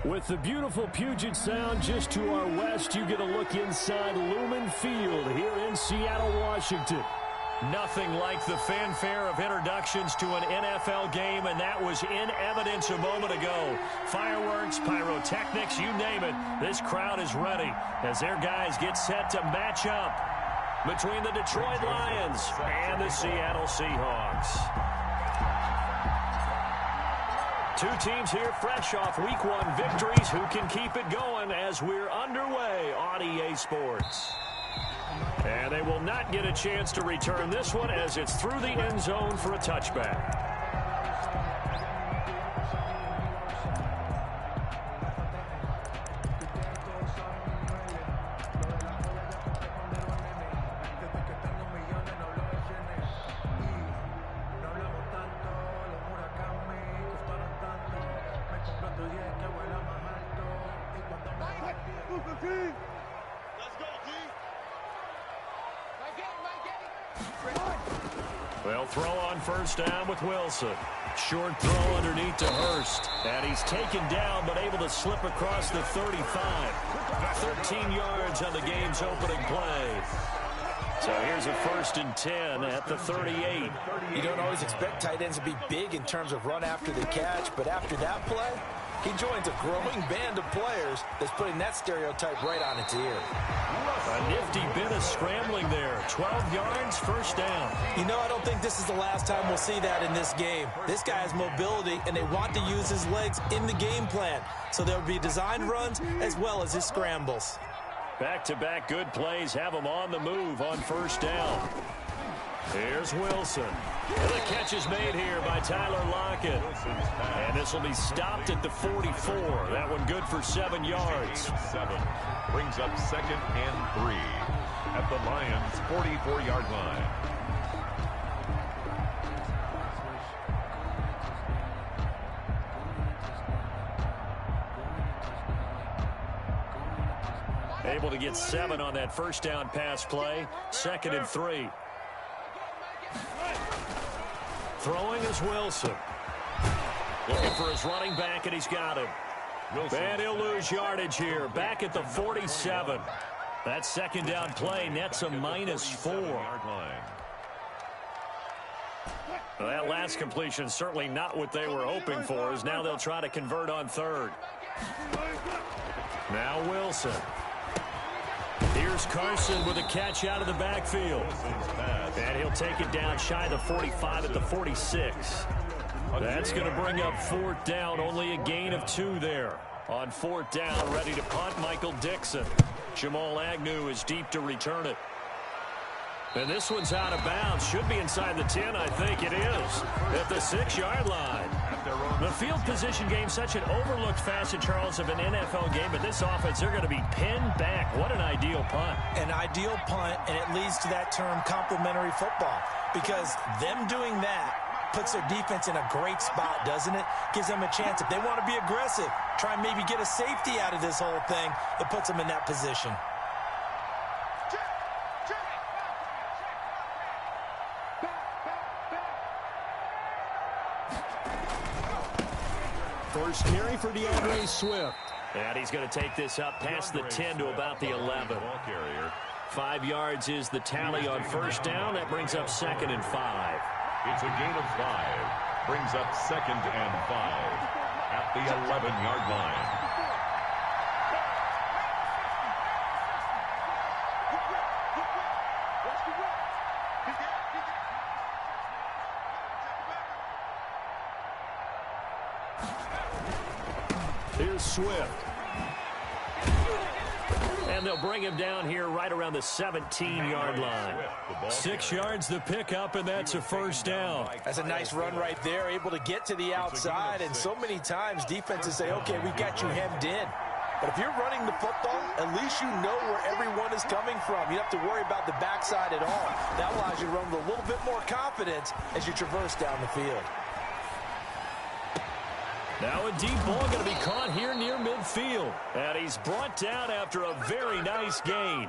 With the beautiful Puget Sound just to our west, you get a look inside Lumen Field here in Seattle, Washington. Nothing like the fanfare of introductions to an NFL game, and that was in evidence a moment ago. Fireworks, pyrotechnics, you name it. This crowd is ready as their guys get set to match up between the Detroit Lions and the Seattle Seahawks. Two teams here fresh off Week 1 victories. Who can keep it going as we're underway on EA Sports? And they will not get a chance to return this one as it's through the end zone for a touchback. They'll throw on first down with Wilson. Short throw underneath to Hurst. And he's taken down but able to slip across the 35. 13 yards on the game's opening play. So here's a 1st and 10 at the 38. You don't always expect tight ends to be big in terms of run after the catch, but after that play, he joins a growing band of players that's putting that stereotype right on its ear. A nifty bit of scrambling there. 12 yards, first down. You know, I don't think this is the last time we'll see that in this game. This guy has mobility, and they want to use his legs in the game plan. So there'll be designed runs as well as his scrambles. Back-to-back good plays have him on the move on first down. Here's Wilson. And the catch is made here by Tyler Lockett. And this will be stopped at the 44. That one good for 7 yards. 7 brings up 2nd and 3 at the Lions' 44-yard line. Able to get 7 on that first down pass play. 2nd and 3. Throwing is Wilson. Looking for his running back, and he's got him. And he'll lose yardage here. Back at the 47. That 2nd down play nets a -4. Well, that last completion certainly not what they were hoping for, as now they'll try to convert on 3rd. Now Wilson. Here's Carson with a catch out of the backfield. And he'll take it down shy of the 45 at the 46. That's going to bring up 4th down. Only a gain of 2 there. On 4th down, ready to punt, Michael Dixon. Jamal Agnew is deep to return it. And this one's out of bounds. Should be inside the 10, I think it is. At the 6-yard line. The field position game, such an overlooked facet, Charles, of an NFL game. But this offense, they're going to be pinned back. What an ideal punt. An ideal punt, and it leads to that term complementary football. Because them doing that puts their defense in a great spot, doesn't it? Gives them a chance. If they want to be aggressive, try and maybe get a safety out of this whole thing, it puts them in that position. First carry for DeAndre Swift. And he's going to take this up past the 10 to about the 11. 5 yards is the tally on first down. That brings up 2nd and 5. It's a gain of 5. Brings up 2nd and 5 at the 11-yard line. Here's Swift. And they'll bring him down here right around the 17-yard line. 6 yards the pickup, and that's a first down. That's a nice run right there, able to get to the outside. And so many times defenses say, okay, we've got you hemmed in. But if you're running the football, at least you know where everyone is coming from. You don't have to worry about the backside at all. That allows you to run with a little bit more confidence as you traverse down the field. Now a deep ball going to be caught here near midfield. And he's brought down after a very nice gain.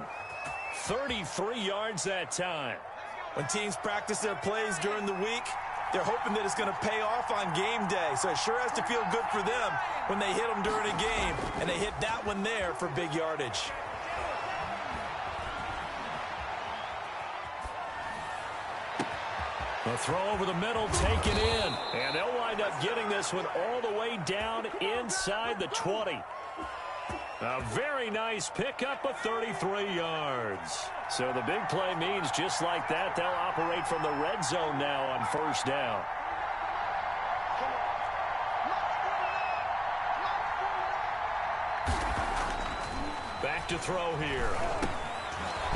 33 yards that time. When teams practice their plays during the week, they're hoping that it's going to pay off on game day. So it sure has to feel good for them when they hit them during a game, and they hit that one there for big yardage. A throw over the middle, taken in. And they'll wind up getting this one all the way down inside the 20. A very nice pickup of 33 yards. So the big play means just like that, they'll operate from the red zone now on first down. Back to throw here.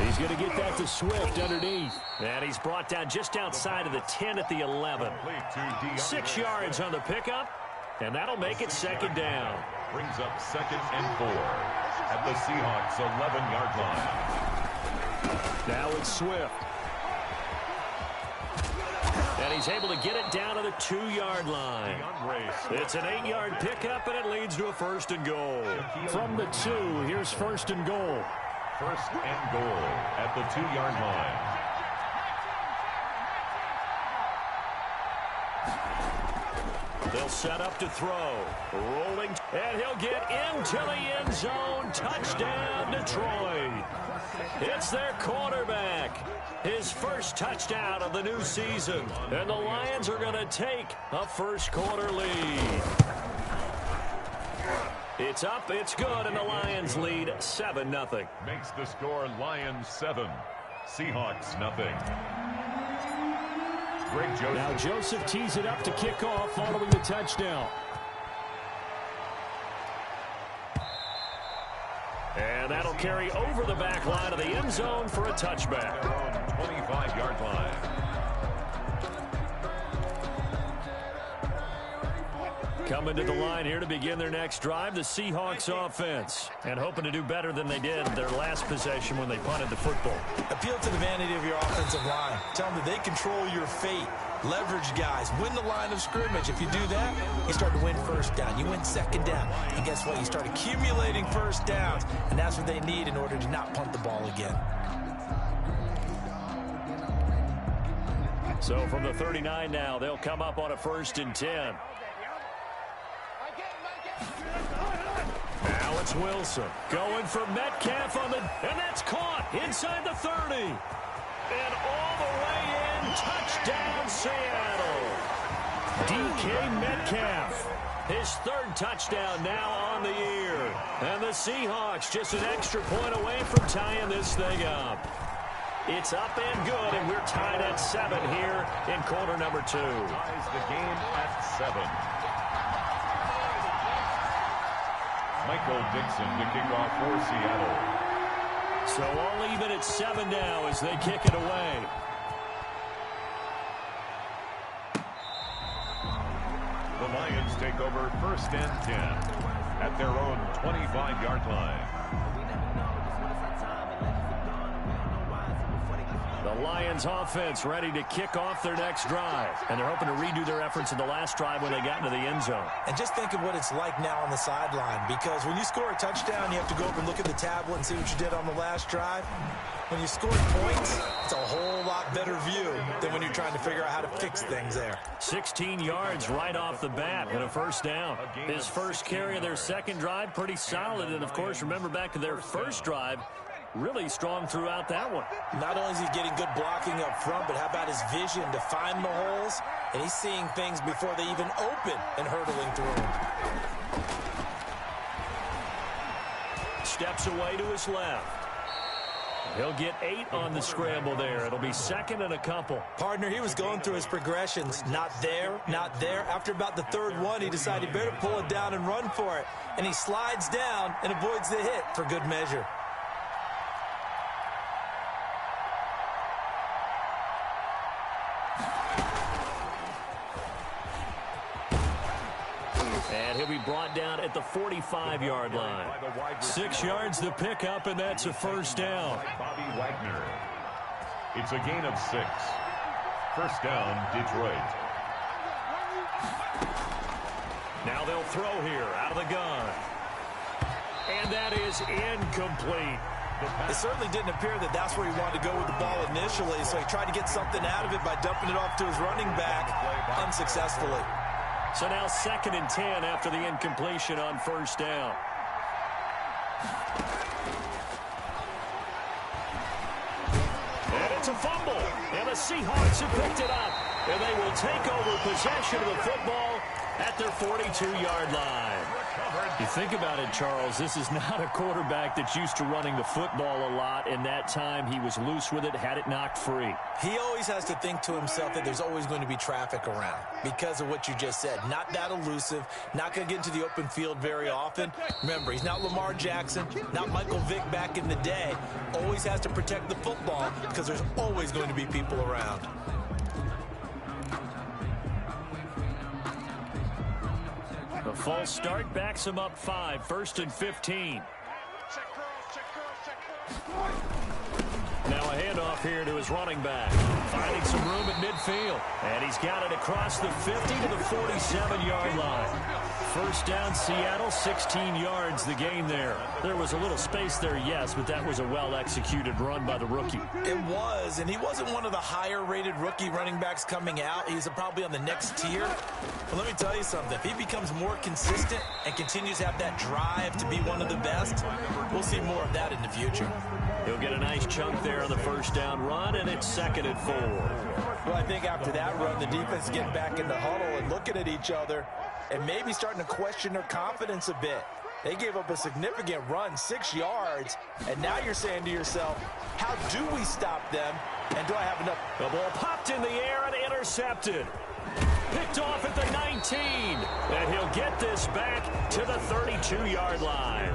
He's going to get that to Swift underneath. And he's brought down just outside of the 10 at the 11. 6 yards on the pickup, and that'll make it second down. Brings up 2nd and 4 at the Seahawks' 11-yard line. Now it's Swift. And he's able to get it down to the 2-yard line. It's an 8-yard pickup, and it leads to a 1st and goal. From the 2, here's 1st and goal. 1st and goal at the 2-yard line. They'll set up to throw. Rolling. And he'll get into the end zone. Touchdown, Detroit. It's their quarterback. His first touchdown of the new season. And the Lions are going to take a first-quarter lead. It's up, it's good, and the Lions lead 7-0. Makes the score Lions 7, Seahawks 0. Greg Joseph. Now Joseph tees it up to kick off following the touchdown. And that'll carry over the back line of the end zone for a touchback. 25-yard line. Coming to the line here to begin their next drive, the Seahawks offense. And hoping to do better than they did their last possession when they punted the football. Appeal to the vanity of your offensive line. Tell them that they control your fate. Leverage guys. Win the line of scrimmage. If you do that, you start to win first down. You win second down. And guess what? You start accumulating first downs. And that's what they need in order to not punt the ball again. So from the 39 now, they'll come up on a 1st and 10. Now it's Wilson going for Metcalf on the, and that's caught inside the 30. And all the way in, touchdown Seattle. DK Metcalf, his 3rd touchdown now on the year. And the Seahawks just an extra point away from tying this thing up. It's up and good, and we're tied at 7 here in quarter number 2. Ties the game at 7. Michael Dixon to kick off for Seattle. So all even at 7 now as they kick it away. The Lions take over 1st and 10 at their own 25-yard line. The Lions offense ready to kick off their next drive. And they're hoping to redo their efforts in the last drive when they got into the end zone. And just think of what it's like now on the sideline. Because when you score a touchdown, you have to go over and look at the tablet and see what you did on the last drive. When you score points, it's a whole lot better view than when you're trying to figure out how to fix things there. 16 yards right off the bat and a 1st down. His first carry of their 2nd drive, pretty solid. And, of course, remember back to their 1st drive, really strong throughout that one. Not only is he getting good blocking up front, but how about his vision to find the holes? And he's seeing things before they even open and hurdling through them. Steps away to his left. He'll get 8 on the scramble there. It'll be 2nd and a couple. Partner, he was going through his progressions. Not there, not there. After about the 3rd one, he decided he better pull it down and run for it. And he slides down and avoids the hit for good measure. And he'll be brought down at the 45-yard line. 6 yards to pick up, and that's a 1st down. Bobby Wagner. It's a gain of 6. 1st down, Detroit. Now they'll throw here out of the gun. And that is incomplete. It certainly didn't appear that that's where he wanted to go with the ball initially, so he tried to get something out of it by dumping it off to his running back unsuccessfully. So now 2nd and 10 after the incompletion on 1st down. And it's a fumble. And the Seahawks have picked it up. And they will take over possession of the football at their 42-yard line. You think about it, Charles, this is not a quarterback that's used to running the football a lot. In that time, he was loose with it, had it knocked free. He always has to think to himself that there's always going to be traffic around because of what you just said. Not that elusive, not going to get into the open field very often. Remember, he's not Lamar Jackson, not Michael Vick back in the day. Always has to protect the football because there's always going to be people around. The false start backs him up 5, 1st and 15. Now a handoff here to his running back. Finding some room at midfield. And he's got it across the 50 to the 47-yard line. 1st down, Seattle, 16 yards the gain there. There was a little space there, yes, but that was a well-executed run by the rookie. It was, and he wasn't one of the higher-rated rookie running backs coming out. He's probably on the next tier. But let me tell you something. If he becomes more consistent and continues to have that drive to be one of the best, we'll see more of that in the future. He'll get a nice chunk there on the 1st down run, and it's 2nd and 4. Well, I think after that run, the defense is getting back in the huddle and looking at each other and maybe starting to question their confidence a bit. They gave up a significant run, 6 yards, and now you're saying to yourself, how do we stop them, and do I have enough? The ball popped in the air and intercepted. Picked off at the 19, and he'll get this back to the 32-yard line.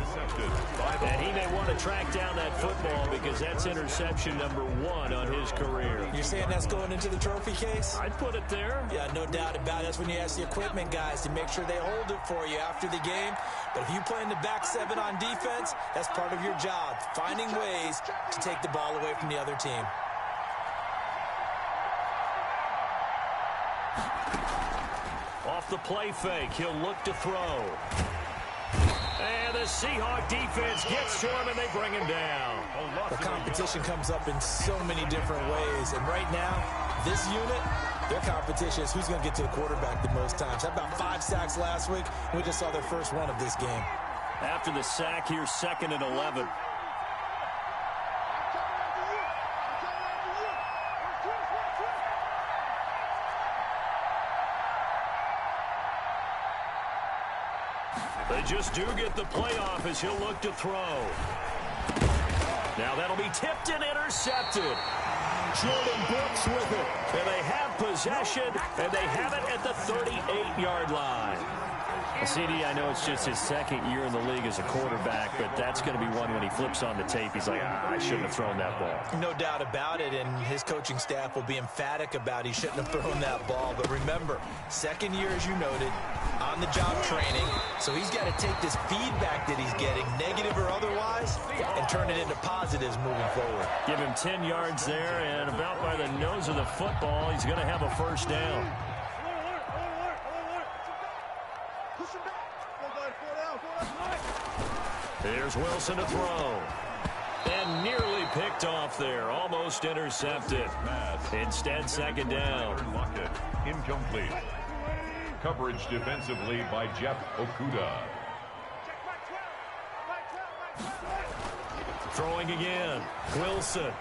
And he may want to track down that football because that's interception number 1 on his career. You're saying that's going into the trophy case? I'd put it there. Yeah, no doubt about it. That's when you ask the equipment guys to make sure they hold it for you after the game. But if you play in the back 7 on defense, that's part of your job, finding ways to take the ball away from the other team. Off the play fake, he'll look to throw. And the Seahawk defense gets to him, and they bring him down. The competition comes up in so many different ways. And right now, this unit, their competition is who's going to get to the quarterback the most times. Had about 5 sacks last week. We just saw their first one of this game. After the sack, here's 2nd and 11. They just do get the playoff as he'll look to throw. Now that'll be tipped and intercepted. Jordan Brooks with it. And they have possession, and they have it at the 38-yard line. CD, I know it's just his 2nd year in the league as a quarterback, but that's going to be one when he flips on the tape. He's like, I shouldn't have thrown that ball. No doubt about it, and his coaching staff will be emphatic about he shouldn't have thrown that ball. But remember, 2nd year, as you noted, on-the-job training. So he's got to take this feedback that he's getting, negative or otherwise, and turn it into positives moving forward. Give him 10 yards there, and about by the nose of the football, he's going to have a 1st down. Here's Wilson to throw. And nearly picked off there. Almost intercepted. Instead, 2nd down. Incomplete. Coverage defensively by Jeff Okuda. Throwing again. Wilson.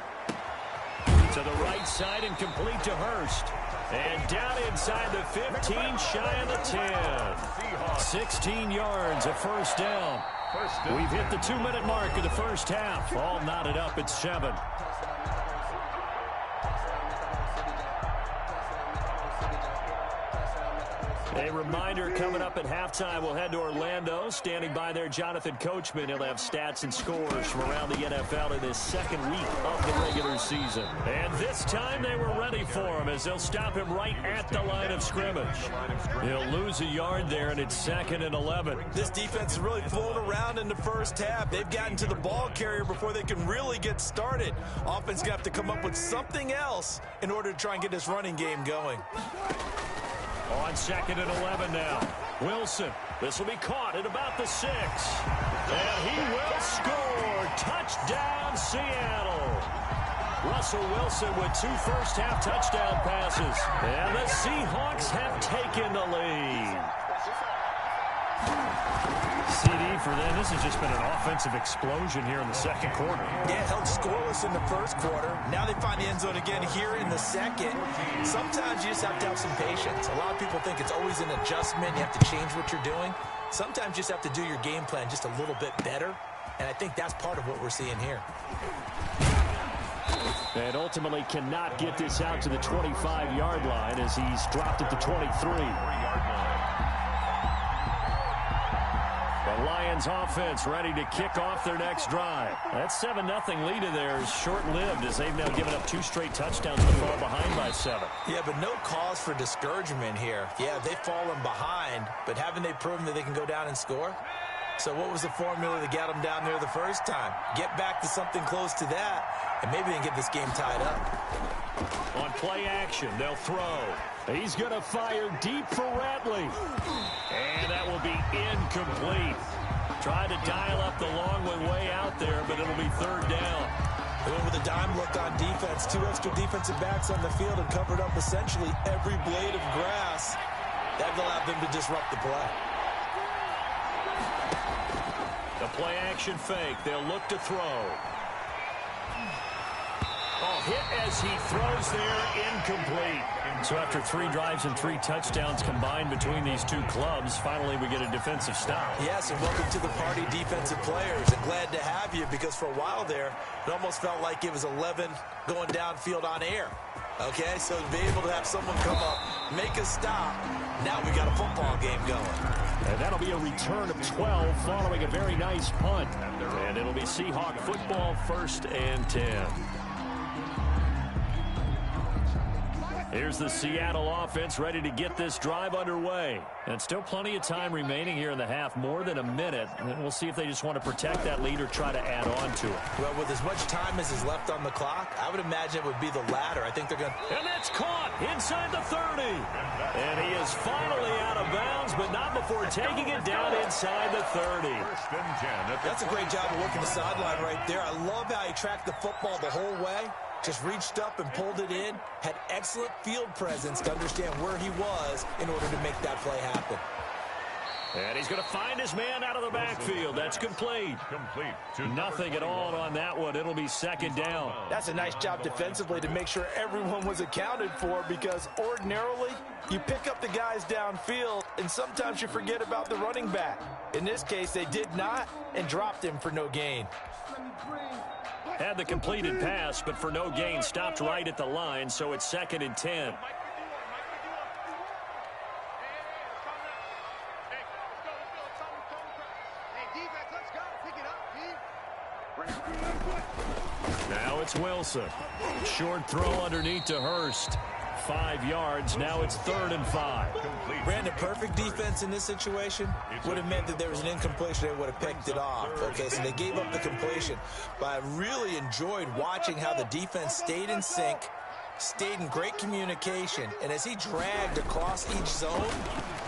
To the right side and complete to Hurst. And down inside the 15, shy of the 10. 16 yards, a 1st down. We've hit the 2-minute mark of the 1st half. All knotted up at 7. A reminder, coming up at halftime, we'll head to Orlando. Standing by there, Jonathan Coachman. He'll have stats and scores from around the NFL in this 2nd week of the regular season. And this time they were ready for him as they'll stop him right at the line of scrimmage. He'll lose a yard there, and it's 2nd and 11. This defense is really flown around in the 1st half. They've gotten to the ball carrier before they can really get started. Offense going to have to come up with something else in order to try and get this running game going. On On 2nd and 11 now. Wilson. This will be caught at about the 6. And he will score. Touchdown, Seattle. Russell Wilson with 2 first-half touchdown passes. And the Seahawks have taken the lead. CD for them. This has just been an offensive explosion here in the second quarter. Yeah, held scoreless in the first quarter. Now they find the end zone again here in the second. Sometimes you just have to have some patience. A lot of people think it's always an adjustment. You have to change what you're doing. Sometimes you just have to do your game plan just a little bit better. And I think that's part of what we're seeing here. And ultimately cannot get this out to the 25-yard line as he's dropped at the 23. The Lions offense ready to kick off their next drive. That 7-0 lead of theirs is short-lived as they've now given up 2 straight touchdowns to fall behind by 7. Yeah, but no cause for discouragement here. Yeah, they've fallen behind, but haven't they proven that they can go down and score? So what was the formula that got them down there the first time? Get back to something close to that, and maybe they can get this game tied up. On play action, they'll throw. He's going to fire deep for Ratley. And that will be incomplete. Tried to dial up the long one way out there, but it'll be 3rd down. They went with a dime look on defense. 2 extra defensive backs on the field and covered up essentially every blade of grass. That allowed them to disrupt the play. The play action fake. They'll look to throw. Oh, hit as he throws there, incomplete. So after 3 drives and 3 touchdowns combined between these 2 clubs, finally we get a defensive stop. Yes, and welcome to the party, defensive players. And glad to have you because for a while there, it almost felt like it was 11 going downfield on air. Okay, so to be able to have someone come up, make a stop, now we got a football game going. And that'll be a return of 12 following a very nice punt. And it'll be Seahawk football 1st and 10. Here's the Seattle offense ready to get this drive underway. And still plenty of time remaining here in the half, more than a minute. And we'll see if they just want to protect that lead or try to add on to it. Well, with as much time as is left on the clock, I would imagine it would be the latter. I think they're going to... And that's caught inside the 30. And he is finally out of bounds, but not before taking it down inside the 30. That's a great job of working the sideline right there. I love how he tracked the football the whole way. Just reached up and pulled it in. Had excellent field presence to understand where he was in order to make that play happen. And he's going to find his man out of the backfield. That's complete. Nothing at all on that one. It'll be 2nd down. That's a nice job defensively to make sure everyone was accounted for because ordinarily you pick up the guys downfield and sometimes you forget about the running back. In this case, they did not and dropped him for no gain. Had the completed pass, but for no gain, stopped right at the line, so it's 2nd and 10. Now it's Wilson. Short throw underneath to Hurst. 5 yards. Now it's 3rd and 5. Brandon, perfect defense in this situation would have meant that there was an incompletion. They would have picked it off. Okay, so they gave up the completion. But I really enjoyed watching how the defense stayed in sync, stayed in great communication. And as he dragged across each zone,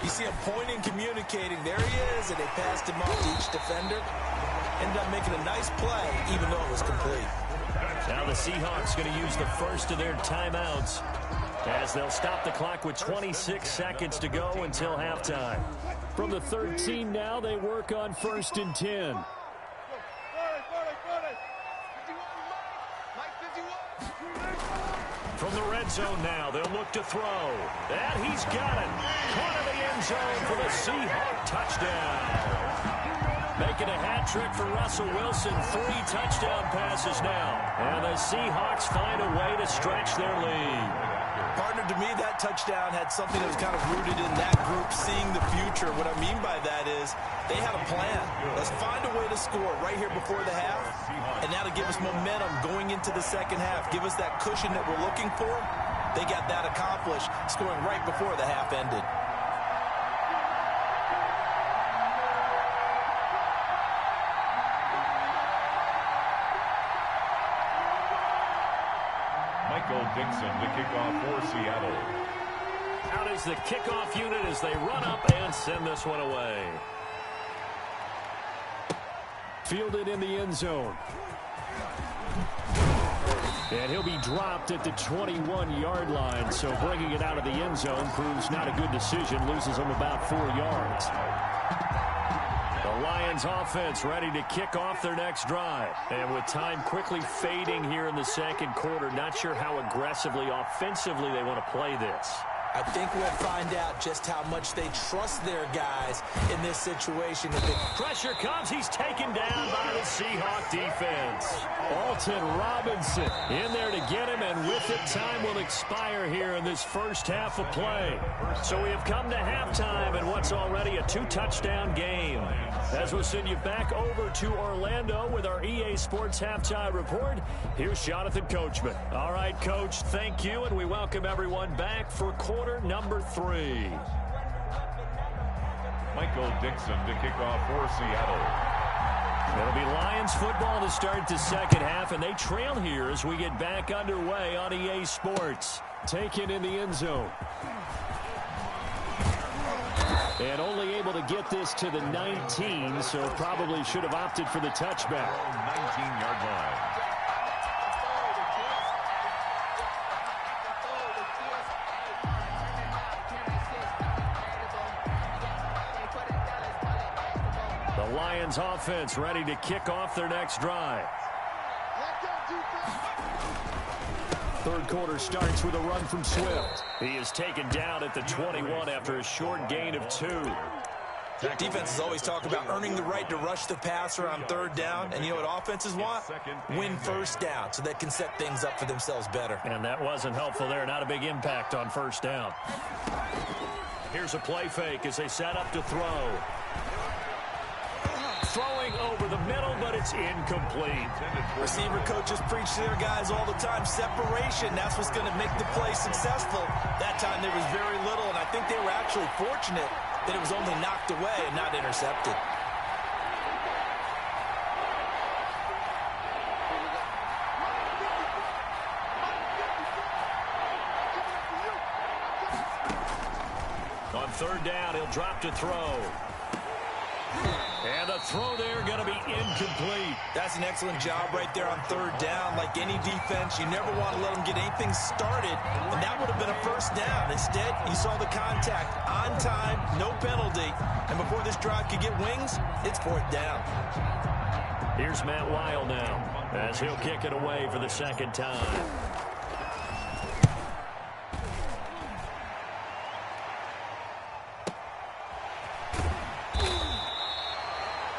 you see him pointing, communicating. There he is, and they passed him off to each defender. Ended up making a nice play, even though it was complete. Now the Seahawks going to use the first of their timeouts as they'll stop the clock with 26 seconds to go until halftime. From the 13 now, they work on 1st and 10. From the red zone now, they'll look to throw. And he's got it. Caught in the end zone for the Seahawk touchdown. Making a hat trick for Russell Wilson. 3 touchdown passes now. And the Seahawks find a way to stretch their lead. Partner, to me, that touchdown had something that was kind of rooted in that group seeing the future. What I mean by that is they had a plan. Let's find a way to score right here before the half. And now to give us momentum going into the second half. Give us that cushion that we're looking for. They got that accomplished, scoring right before the half ended. Dixon to kick off for Seattle. Out is the kickoff unit as they run up and send this one away. Fielded in the end zone. And he'll be dropped at the 21-yard line, so bringing it out of the end zone proves not a good decision, loses him about 4 yards. The Lions offense ready to kick off their next drive. And with time quickly fading here in the second quarter, not sure how aggressively, offensively they want to play this. I think we'll find out just how much they trust their guys in this situation. Pressure comes. He's taken down by the Seahawk defense. Alton Robinson in there to get him, and with it, time will expire here in this first half of play. So we have come to halftime in what's already a 2-touchdown game. As we'll send you back over to Orlando with our EA Sports Halftime Report, here's Jonathan Coachman. All right, Coach, thank you, and we welcome everyone back for quarter number 3. Michael Dixon to kick off for Seattle. It'll be Lions football to start the second half, and they trail here as we get back underway on EA Sports. Taken in the end zone. And only able to get this to the 19, so probably should have opted for the touchback. 19-yard line. The Lions offense ready to kick off their next drive. Third quarter starts with a run from Swift. He is taken down at the 21 after a short gain of 2. Defenses always talk about earning the right to rush the passer on third down. And you know what offenses want? Win first down so they can set things up for themselves better. And that wasn't helpful there. Not a big impact on first down. Here's a play fake as they set up to throw. Throwing over the middle, but it's incomplete. Receiver coaches preach to their guys all the time. Separation, that's what's going to make the play successful. That time there was very little, and I think they were actually fortunate that it was only knocked away and not intercepted. On third down, he'll drop to throw. And the throw there going to be incomplete. That's an excellent job right there on third down. Like any defense, you never want to let them get anything started, and that would have been a first down. Instead, you saw the contact on time, no penalty, and before this drive could get wings, it's fourth down. Here's Matt Weil now as he'll kick it away for the second time.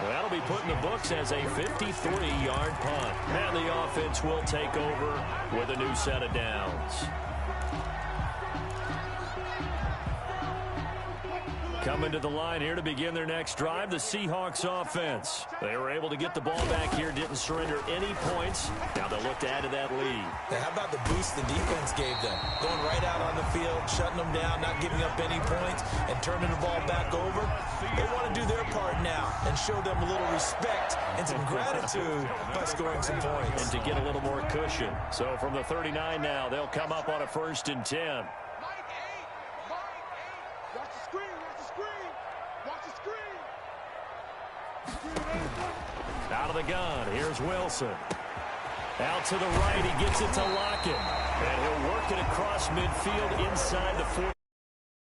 That'll be put in the books as a 53-yard punt. And the offense will take over with a new set of downs. Coming to the line here to begin their next drive, the Seahawks offense. They were able to get the ball back here, didn't surrender any points. Now they'll look to add to that lead. Now, how about the boost the defense gave them? Going right out on the field, shutting them down, not giving up any points, and turning the ball back over. They want to do their part now and show them a little respect and some gratitude by scoring some points. And to get a little more cushion. So from the 39 now, they'll come up on a 1st and 10. Out of the gun, here's Wilson. Out to the right, he gets it to Lockett. And he'll work it across midfield inside the 4.